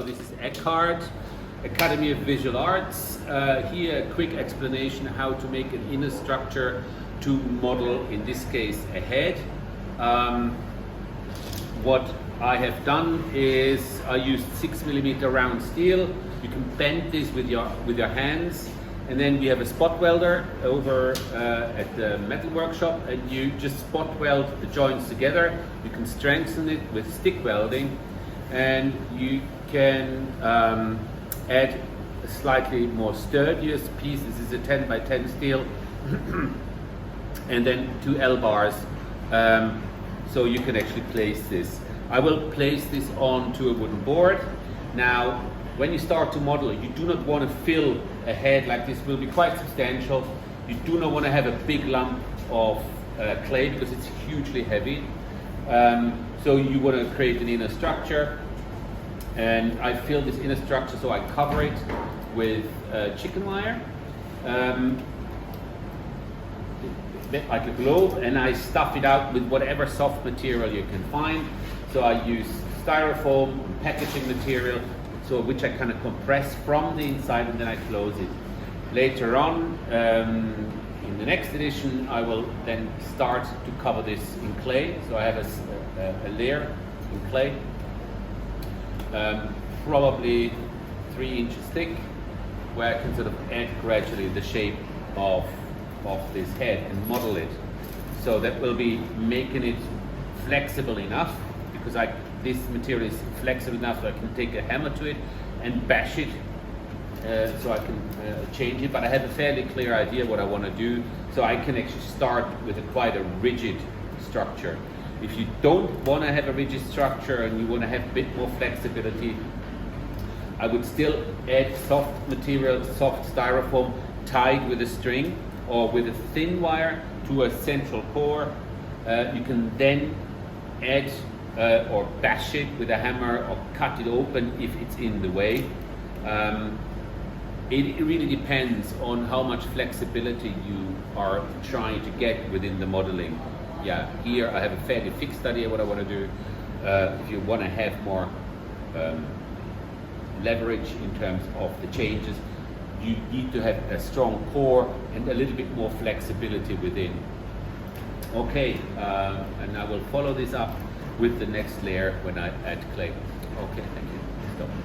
this is Eckhart, Academy of Visual Arts. Here a quick explanation how to make an inner structure to model, in this case, a head. What I have done is I used 6mm round steel. You can bend this with your hands, and then we have a spot welder over at the metal workshop, and you just spot weld the joints together. You can strengthen it with stick welding, and you can add a slightly more sturdier piece. This is a 10x10 steel, and then 2 L bars, so you can actually place this. I will place this onto a wooden board. Now, when you start to model, you do not want to fill a head like this. Will be quite substantial. You do not want to have a big lump of clay because it's hugely heavy. So you want to create an inner structure, and I fill this inner structure, so I cover it with chicken wire, like a globe, and I stuff it out with whatever soft material you can find. So I use styrofoam, packaging material, so which I kind of compress from the inside, and then I close it. Later on, in the next edition, I will then start to cover this in clay. So I have a layer in clay, probably 3 inches thick, where I can sort of add gradually the shape of this head and model it. So that will be making it flexible enough, because this material is flexible enough so I can take a hammer to it and bash it, so I can change it, but I have a fairly clear idea what I want to do, so I can actually start with quite a rigid structure. If you don't want to have a rigid structure and you want to have a bit more flexibility, I would still add soft material, soft styrofoam tied with a string or with a thin wire to a central core. You can then add or bash it with a hammer or cut it open if it's in the way. It really depends on how much flexibility you are trying to get within the modeling. Yeah, here I have a fairly fixed idea what I want to do. If you want to have more leverage in terms of the changes, you need to have a strong core and a little bit more flexibility within. Okay, and I will follow this up with the next layer when I add clay. Okay, thank you.